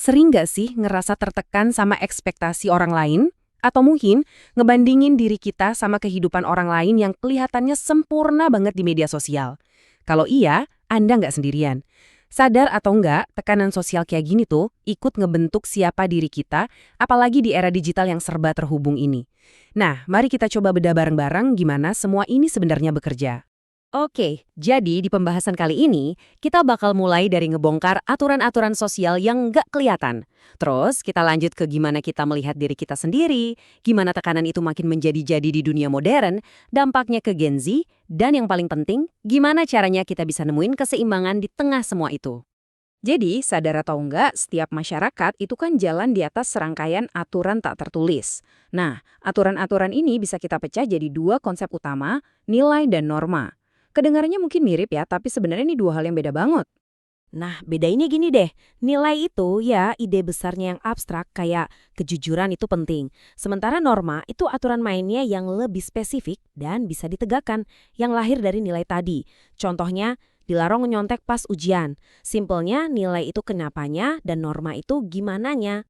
Sering nggak sih ngerasa tertekan sama ekspektasi orang lain? Atau mungkin ngebandingin diri kita sama kehidupan orang lain yang kelihatannya sempurna banget di media sosial? Kalau iya, Anda nggak sendirian. Sadar atau enggak, tekanan sosial kayak gini tuh ikut ngebentuk siapa diri kita, apalagi di era digital yang serba terhubung ini. Nah, mari kita coba bedah bareng-bareng gimana semua ini sebenarnya bekerja. Oke, jadi di pembahasan kali ini, kita bakal mulai dari ngebongkar aturan-aturan sosial yang nggak kelihatan. Terus, kita lanjut ke gimana kita melihat diri kita sendiri, gimana tekanan itu makin menjadi-jadi di dunia modern, dampaknya ke Gen Z, dan yang paling penting, gimana caranya kita bisa nemuin keseimbangan di tengah semua itu. Jadi, sadar atau enggak, setiap masyarakat itu kan jalan di atas serangkaian aturan tak tertulis. Nah, aturan-aturan ini bisa kita pecah jadi dua konsep utama, nilai dan norma. Kedengarannya mungkin mirip ya, tapi sebenarnya ini dua hal yang beda banget. Nah, bedainnya gini deh. Nilai itu ya ide besarnya yang abstrak kayak kejujuran itu penting. Sementara norma itu aturan mainnya yang lebih spesifik dan bisa ditegakkan, yang lahir dari nilai tadi. Contohnya, dilarang nyontek pas ujian. Simpelnya nilai itu kenapanya dan norma itu gimananya.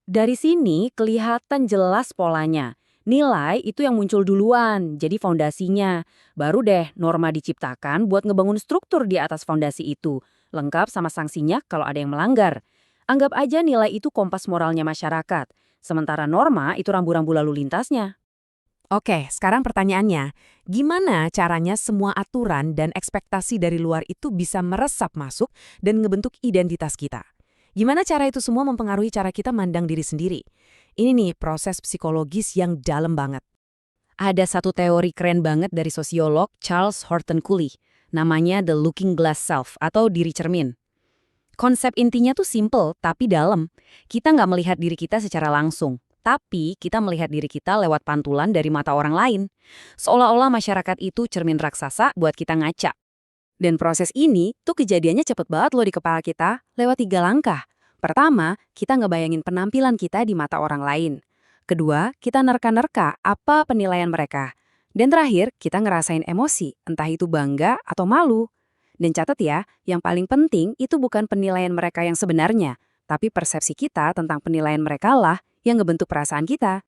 Dari sini kelihatan jelas polanya. Nilai itu yang muncul duluan, jadi fondasinya. Baru deh norma diciptakan buat ngebangun struktur di atas fondasi itu. Lengkap sama sanksinya kalau ada yang melanggar. Anggap aja nilai itu kompas moralnya masyarakat. Sementara norma itu rambu-rambu lalu lintasnya. Oke, sekarang pertanyaannya, gimana caranya semua aturan dan ekspektasi dari luar itu bisa meresap masuk dan ngebentuk identitas kita? Gimana cara itu semua mempengaruhi cara kita mandang diri sendiri? Ini nih proses psikologis yang dalam banget. Ada satu teori keren banget dari sosiolog Charles Horton Cooley. Namanya The Looking Glass Self atau diri cermin. Konsep intinya tuh simple tapi dalam. Kita nggak melihat diri kita secara langsung. Tapi kita melihat diri kita lewat pantulan dari mata orang lain. Seolah-olah masyarakat itu cermin raksasa buat kita ngaca. Dan proses ini tuh kejadiannya cepet banget loh di kepala kita, lewat 3 langkah. Pertama, kita ngebayangin penampilan kita di mata orang lain. Kedua, kita nerka-nerka apa penilaian mereka. Dan terakhir, kita ngerasain emosi, entah itu bangga atau malu. Dan catat ya, yang paling penting itu bukan penilaian mereka yang sebenarnya, tapi persepsi kita tentang penilaian mereka lah yang ngebentuk perasaan kita.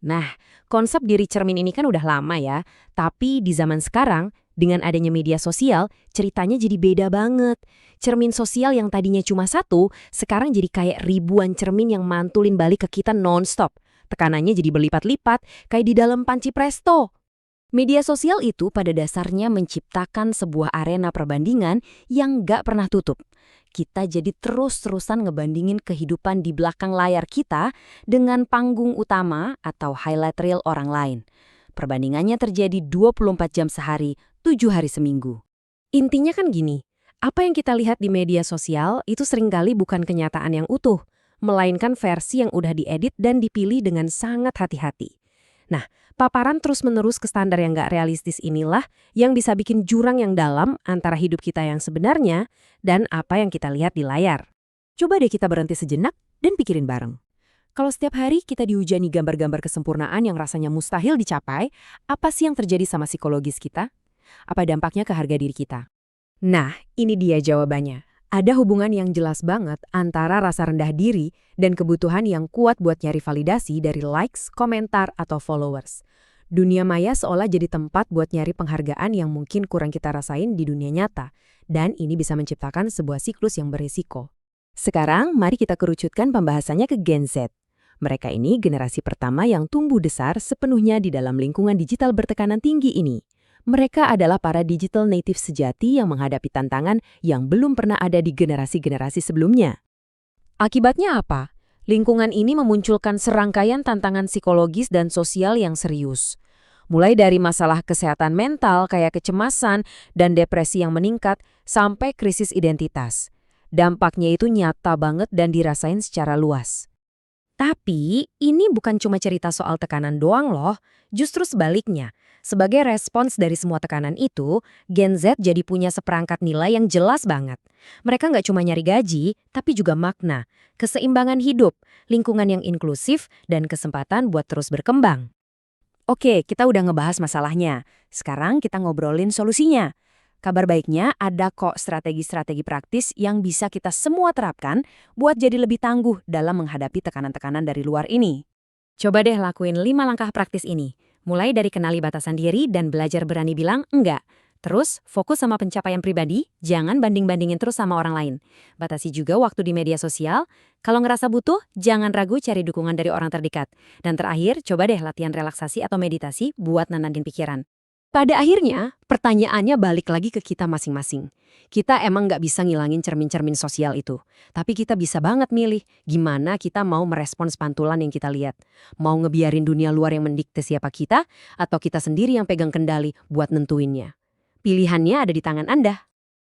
Nah, konsep diri cermin ini kan udah lama ya, tapi di zaman sekarang, dengan adanya media sosial, ceritanya jadi beda banget. Cermin sosial yang tadinya cuma satu, sekarang jadi kayak ribuan cermin yang mantulin balik ke kita non-stop. Tekanannya jadi berlipat-lipat, kayak di dalam panci presto. Media sosial itu pada dasarnya menciptakan sebuah arena perbandingan yang gak pernah tutup. Kita jadi terus-terusan ngebandingin kehidupan di belakang layar kita dengan panggung utama atau highlight reel orang lain. Perbandingannya terjadi 24 jam sehari, 7 hari seminggu. Intinya kan gini, apa yang kita lihat di media sosial itu seringkali bukan kenyataan yang utuh, melainkan versi yang udah diedit dan dipilih dengan sangat hati-hati. Nah, paparan terus-menerus ke standar yang nggak realistis inilah yang bisa bikin jurang yang dalam antara hidup kita yang sebenarnya dan apa yang kita lihat di layar. Coba deh kita berhenti sejenak dan pikirin bareng. Kalau setiap hari kita dihujani gambar-gambar kesempurnaan yang rasanya mustahil dicapai, apa sih yang terjadi sama psikologis kita? Apa dampaknya ke harga diri kita? Nah, ini dia jawabannya. Ada hubungan yang jelas banget antara rasa rendah diri dan kebutuhan yang kuat buat nyari validasi dari likes, komentar, atau followers. Dunia maya seolah jadi tempat buat nyari penghargaan yang mungkin kurang kita rasain di dunia nyata. Dan ini bisa menciptakan sebuah siklus yang berisiko. Sekarang, mari kita kerucutkan pembahasannya ke Gen Z. Mereka ini generasi pertama yang tumbuh besar sepenuhnya di dalam lingkungan digital bertekanan tinggi ini. Mereka adalah para digital native sejati yang menghadapi tantangan yang belum pernah ada di generasi-generasi sebelumnya. Akibatnya apa? Lingkungan ini memunculkan serangkaian tantangan psikologis dan sosial yang serius. Mulai dari masalah kesehatan mental kayak kecemasan dan depresi yang meningkat sampai krisis identitas. Dampaknya itu nyata banget dan dirasain secara luas. Tapi ini bukan cuma cerita soal tekanan doang loh, justru sebaliknya. Sebagai respons dari semua tekanan itu, Gen Z jadi punya seperangkat nilai yang jelas banget. Mereka nggak cuma nyari gaji, tapi juga makna, keseimbangan hidup, lingkungan yang inklusif, dan kesempatan buat terus berkembang. Oke, kita udah ngebahas masalahnya. Sekarang kita ngobrolin solusinya. Kabar baiknya ada kok strategi-strategi praktis yang bisa kita semua terapkan buat jadi lebih tangguh dalam menghadapi tekanan-tekanan dari luar ini. Coba deh lakuin 5 langkah praktis ini. Mulai dari kenali batasan diri dan belajar berani bilang enggak. Terus, fokus sama pencapaian pribadi, jangan banding-bandingin terus sama orang lain. Batasi juga waktu di media sosial. Kalau ngerasa butuh, jangan ragu cari dukungan dari orang terdekat. Dan terakhir, coba deh latihan relaksasi atau meditasi buat nenangin pikiran. Pada akhirnya, pertanyaannya balik lagi ke kita masing-masing. Kita emang nggak bisa ngilangin cermin-cermin sosial itu. Tapi kita bisa banget milih gimana kita mau merespons pantulan yang kita lihat. Mau ngebiarin dunia luar yang mendikte siapa kita, atau kita sendiri yang pegang kendali buat nentuinnya. Pilihannya ada di tangan Anda.